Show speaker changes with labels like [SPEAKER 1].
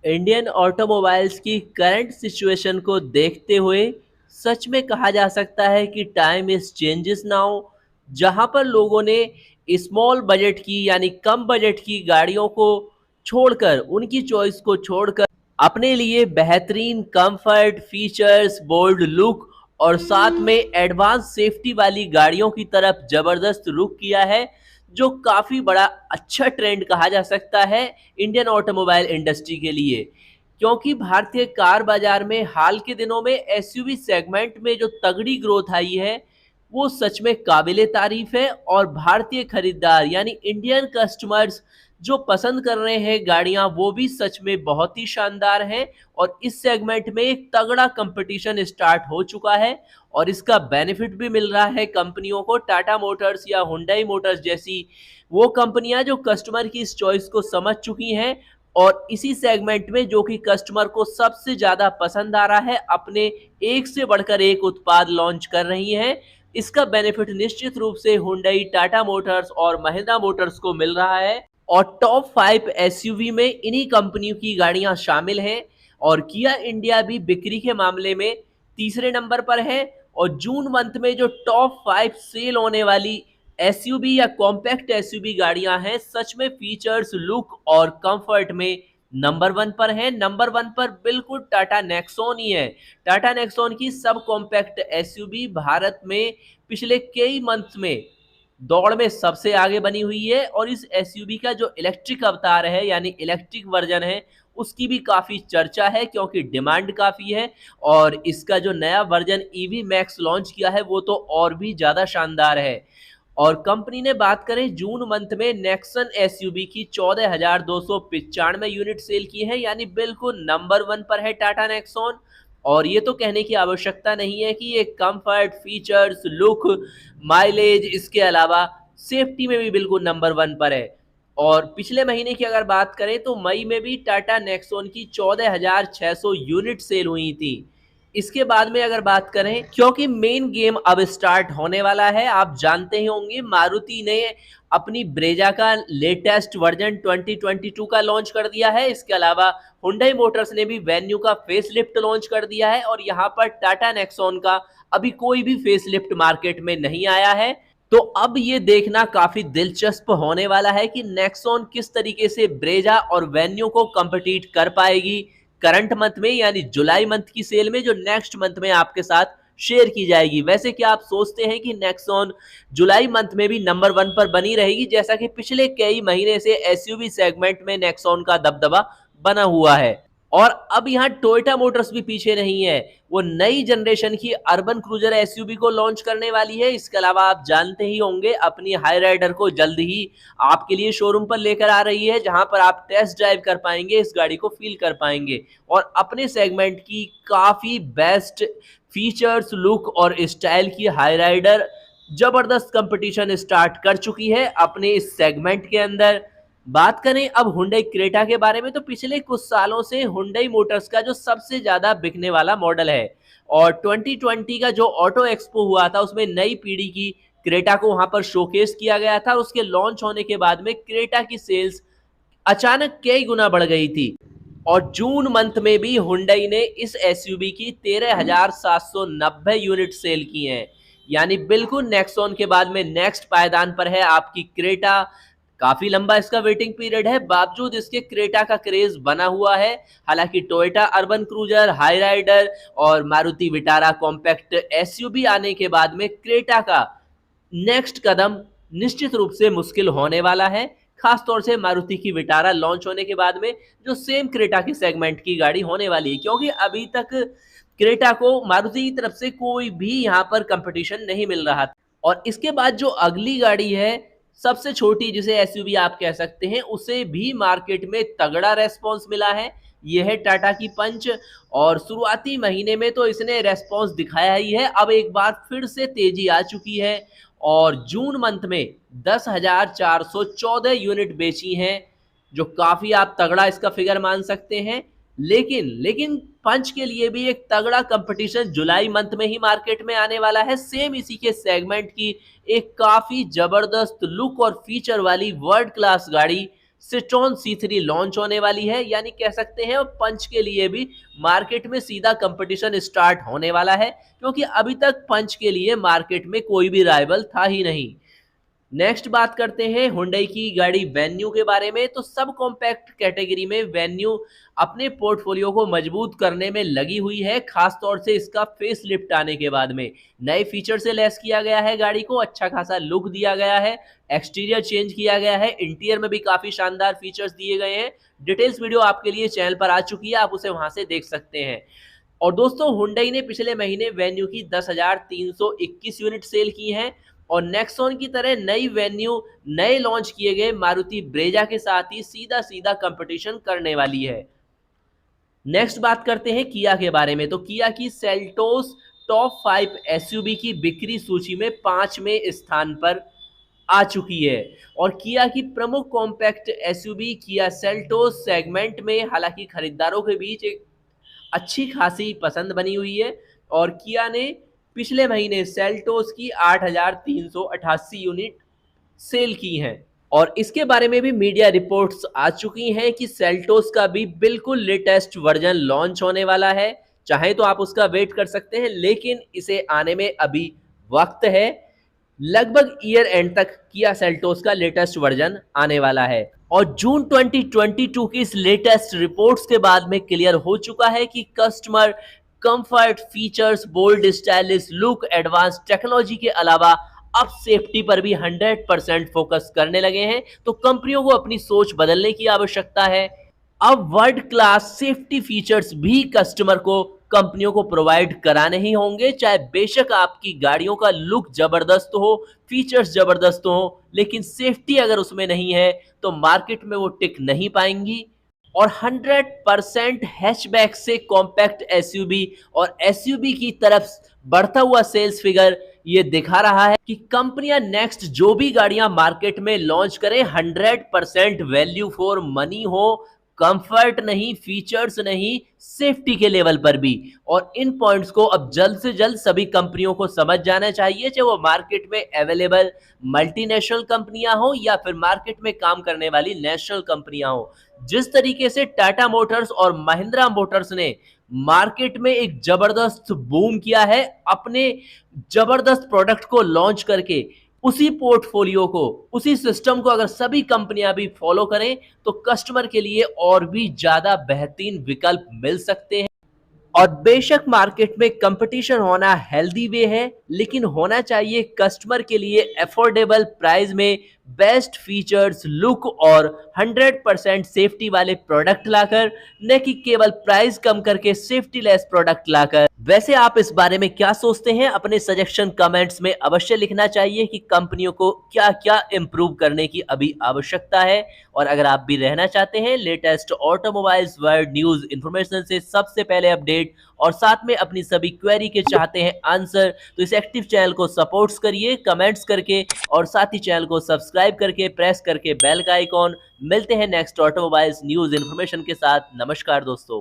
[SPEAKER 1] Indian automobiles की current situation को देखते हुए सच में कहा जा सकता है कि टाइम इज चेंजेस नाउ। जहां पर लोगों ने स्मॉल बजट की यानी कम बजट की गाड़ियों को छोड़कर, उनकी चॉइस को छोड़कर अपने लिए बेहतरीन कंफर्ट, फीचर्स, बोल्ड लुक और साथ में एडवांस सेफ्टी वाली गाड़ियों की तरफ जबरदस्त रुख किया है, जो काफी बड़ा अच्छा ट्रेंड कहा जा सकता है इंडियन ऑटोमोबाइल इंडस्ट्री के लिए। क्योंकि भारतीय कार बाजार में हाल के दिनों में एसयूवी सेगमेंट में जो तगड़ी ग्रोथ आई है, वो सच में काबिले तारीफ है। और भारतीय खरीदार यानी इंडियन कस्टमर्स जो पसंद कर रहे हैं गाड़ियां, वो भी सच में बहुत ही शानदार हैं। और इस सेगमेंट में एक तगड़ा कंपटीशन स्टार्ट हो चुका है और इसका बेनिफिट भी मिल रहा है कंपनियों को। टाटा मोटर्स या हुंडई मोटर्स जैसी वो कंपनियां जो कस्टमर की इस चॉइस को समझ चुकी हैं और इसी सेगमेंट में जो कि कस्टमर को सबसे ज्यादा पसंद आ रहा है, अपने एक से बढ़कर एक उत्पाद लॉन्च कर रही हैं। इसका बेनिफिट निश्चित रूप से हुंडई, टाटा मोटर्स और महिंद्रा मोटर्स को मिल रहा है। और टॉप 5 एसयूवी में इन्हीं कंपनियों की गाड़ियां शामिल हैं। और किया इंडिया भी बिक्री के मामले में तीसरे नंबर पर है। और जून मंथ में जो टॉप 5 सेल होने वाली एसयूवी या कॉम्पैक्ट एसयूवी गाड़ियां हैं, सच में फीचर्स, लुक और कंफर्ट में नंबर 1 पर है। नंबर 1 पर बिल्कुल टाटा नेक्सॉन ही है। टाटा नेक्सॉन की सब कॉम्पैक्ट एसयूवी भारत में पिछले कई मंथ में दौड़ में सबसे आगे बनी हुई है। और इस एसयूवी का जो इलेक्ट्रिक अवतार है यानी इलेक्ट्रिक वर्जन है, उसकी भी काफी चर्चा है क्योंकि डिमांड काफी है। और इसका जो नया वर्जन ईवी मैक्स लॉन्च किया है, वो तो और भी ज्यादा शानदार है। और कंपनी ने बात करें जून मंथ में नेक्सन एसयूवी की 14,295 यूनिट सेल की है, यानी बिल्कुल नंबर 1 पर है टाटा नेक्सॉन। और ये तो कहने की आवश्यकता नहीं है कि ये कंफर्ट, फीचर्स, लुक, माइलेज, इसके अलावा सेफ्टी में भी बिल्कुल नंबर 1 पर है। और पिछले महीने की अगर बात करें तो मई में भी टाटा नेक्सॉन की 14,600 यूनिट सेल हुई थी। इसके बाद में अगर बात करें, क्योंकि मेन गेम अब स्टार्ट होने वाला है, आप जानते ही होंगे मारुति ने अपनी ब्रेजा का लेटेस्ट वर्जन 2022 का लॉन्च कर दिया है। इसके अलावा हुंडई मोटर्स ने भी वेन्यू का फेसलिफ्ट लॉन्च कर दिया है। और यहाँ पर टाटा नेक्सॉन का अभी कोई भी फेसलिफ्ट मार्केट में नहीं आया है। तो अब ये देखना काफी दिलचस्प होने वाला है कि नेक्सॉन किस तरीके से ब्रेजा और वेन्यू को कम्पिटिट कर पाएगी करंट मंथ में, यानी जुलाई मंथ की सेल में, जो नेक्स्ट मंथ में आपके साथ शेयर की जाएगी। वैसे क्या आप सोचते हैं कि नेक्सॉन जुलाई मंथ में भी नंबर 1 पर बनी रहेगी, जैसा कि पिछले कई महीने से एसयूवी सेगमेंट में नेक्सॉन का दबदबा बना हुआ है? और अब यहाँ टोयोटा मोटर्स भी पीछे नहीं है। वो नई जनरेशन की अर्बन क्रूजर एसयूवी को लॉन्च करने वाली है। इसके अलावा आप जानते ही होंगे अपनी हाई राइडर को जल्द ही आपके लिए शोरूम पर लेकर आ रही है, जहां पर आप टेस्ट ड्राइव कर पाएंगे, इस गाड़ी को फील कर पाएंगे। और अपने सेगमेंट की काफी बेस्ट फीचर्स, लुक और स्टाइल की हाई राइडर जबरदस्त कंपटीशन स्टार्ट कर चुकी है अपने इस सेगमेंट के अंदर। बात करें अब हुंडई क्रेटा के बारे में, तो पिछले कुछ सालों से हुंडई मोटर्स का जो सबसे ज्यादा बिकने वाला मॉडल है। और 2020 का जो ऑटो एक्सपो हुआ था, उसमें नई पीढ़ी की क्रेटा को वहां पर शोकेस किया गया था। उसके लॉन्च होने के बाद में क्रेटा की सेल्स अचानक कई गुना बढ़ गई थी। और जून मंथ में भी हुंडई ने इस एसयूवी की 13,790 यूनिट सेल की हैं। यानी बिल्कुल नेक्सॉन के बाद में नेक्स्ट पायदान पर है आपकी क्रेटा। काफी लंबा इसका वेटिंग पीरियड है, बावजूद इसके क्रेटा का क्रेज बना हुआ है। हालांकि Toyota Urban Cruiser, Hyryder और मारुति विटारा कॉम्पैक्ट एसयूवी आने के बाद में क्रेटा का नेक्स्ट कदम निश्चित रूप से मुश्किल होने वाला है। खास तौर से मारुति की विटारा लॉन्च होने के बाद में, जो सेम क्रेटा के सेगमेंट की गाड़ी होने वाली है, क्योंकि अभी तक क्रेटा को मारुति की तरफ से कोई भी यहाँ पर कंपटीशन नहीं मिल रहा था। और इसके बाद जो अगली गाड़ी है, सबसे छोटी जिसे एसयूवी आप कह सकते हैं, उसे भी मार्केट में तगड़ा रेस्पॉन्स मिला है। यह है टाटा की पंच। और शुरुआती महीने में तो इसने रेस्पॉन्स दिखाया ही है, अब एक बार फिर से तेजी आ चुकी है। और जून मंथ में 10,414 यूनिट बेची हैं, जो काफी आप तगड़ा इसका फिगर मान सकते हैं। लेकिन पंच के लिए भी एक तगड़ा कंपटीशन जुलाई मंथ में ही मार्केट में आने वाला है। सेम इसी के सेगमेंट की एक काफी जबरदस्त लुक और फीचर वाली वर्ल्ड क्लास गाड़ी सिट्रॉन C3 लॉन्च होने वाली है, यानी कह सकते हैं पंच के लिए भी मार्केट में सीधा कंपटीशन स्टार्ट होने वाला है, क्योंकि अभी तक पंच के लिए मार्केट में कोई भी राइवल था ही नहीं। नेक्स्ट बात करते हैं हुंडई की गाड़ी वेन्यू के बारे में। तो सब कॉम्पैक्ट कैटेगरी में वेन्यू अपने पोर्टफोलियो को मजबूत करने में लगी हुई है, खास तौर से इसका फेस लिफ्ट आने के बाद में नए फीचर से लेस किया गया है, गाड़ी को अच्छा खासा लुक दिया गया है, एक्सटीरियर चेंज किया गया है, इंटीरियर में भी काफी शानदार फीचर्स दिए गए हैं। डिटेल्स वीडियो आपके लिए चैनल पर आ चुकी है, आप उसे वहां से देख सकते हैं। और दोस्तों हुंडई ने पिछले महीने वेन्यू की 10,321 यूनिट सेल की हैं, और नेक्सॉन की तरह नई वेन्यू नए लॉन्च किए गए मारुति ब्रेजा के साथ ही सीधा सीधा कंपटीशन करने वाली है। नेक्स्ट बात करते हैं किया के बारे में। तो किया की सेल्टोस टॉप 5 एसयूवी की बिक्री सूची में 5वें स्थान पर आ चुकी है, और किया की प्रमुख compact SUV Kia Seltos segment में हालांकि खरीदारों के बीच एक अच्छी खासी पसंद बनी हुई है, और किया ने पिछले महीने सेल्टोस की 8,388 यूनिट सेल की हैं। और इसके बारे में भी मीडिया रिपोर्ट्स आ चुकी हैं कि सेल्टोस का भी बिल्कुल लेटेस्ट वर्जन लॉन्च होने वाला है। चाहे तो आप उसका वेट कर सकते हैं, लेकिन इसे आने में अभी वक्त है। लगभग ईयर एंड तक किया सेल्टोस का लेटेस्ट वर्जन आने वाला है। और जून 2022 की इस लेटेस्ट रिपोर्ट्स के बाद में क्लियर हो चुका है कि customer comfort, features, bold stylish look, advance technology के अलावा अब सेफ्टी पर भी 100% फोकस करने लगे हैं। तो कंपनियों को अपनी सोच बदलने की आवश्यकता है। अब वर्ल्ड क्लास सेफ्टी फीचर्स भी कस्टमर को कंपनियों को प्रोवाइड कराने ही होंगे, चाहे बेशक आपकी गाड़ियों का लुक जबरदस्त हो, फीचर्स जबरदस्त हो, लेकिन सेफ्टी अगर उसमें नहीं है तो मार्केट में वो टिक नहीं पाएंगी। और 100% हैचबैक से कॉम्पैक्ट एसयूवी और एसयूवी की तरफ बढ़ता हुआ सेल्स फिगर ये दिखा रहा है कि कंपनियां नेक्स्ट जो भी गाड़ियां मार्केट में लॉन्च करें 100% वैल्यू फॉर मनी हो, कंफर्ट नहीं, फीचर्स नहीं, सेफ्टी के लेवल पर भी। और इन पॉइंट्स को अब जल्द से जल्द सभी कंपनियों को समझ जाना चाहिए, चाहे वो मार्केट में अवेलेबल मल्टीनेशनल कंपनियां हो या फिर मार्केट में काम करने वाली नेशनल कंपनियां हो। जिस तरीके से टाटा मोटर्स और महिंद्रा मोटर्स ने मार्केट में एक जबरदस्त बूम किया है अपने जबरदस्त प्रोडक्ट को लॉन्च करके, उसी पोर्टफोलियो को, उसी सिस्टम को अगर सभी कंपनियां भी फॉलो करें तो कस्टमर के लिए और भी ज्यादा बेहतरीन विकल्प मिल सकते हैं। और बेशक मार्केट में कंपटीशन होना हेल्दी वे है, लेकिन होना चाहिए कस्टमर के लिए अफोर्डेबल प्राइस में बेस्ट फीचर्स, लुक और 100% सेफ्टी वाले प्रोडक्ट लाकर, न कि केवल प्राइस कम करके सेफ्टी लेस प्रोडक्ट लाकर। वैसे आप इस बारे में क्या सोचते हैं? अपने सजेशन कमेंट्स में अवश्य लिखना चाहिए कि कंपनियों को क्या क्या इंप्रूव करने की अभी आवश्यकता है। और अगर आप भी रहना चाहते हैं latest automobiles world news information से सबसे पहले अपडेट, और साथ में अपनी सभी क्वेरी के चाहते हैं आंसर, तो इस एक्टिव चैनल को सपोर्ट्स करिए कमेंट्स करके, और साथ ही चैनल को सब्सक्राइब करके प्रेस करके बेल का आइकॉन। मिलते हैं नेक्स्ट ऑटोमोबाइल्स न्यूज इंफॉर्मेशन के साथ। नमस्कार दोस्तों।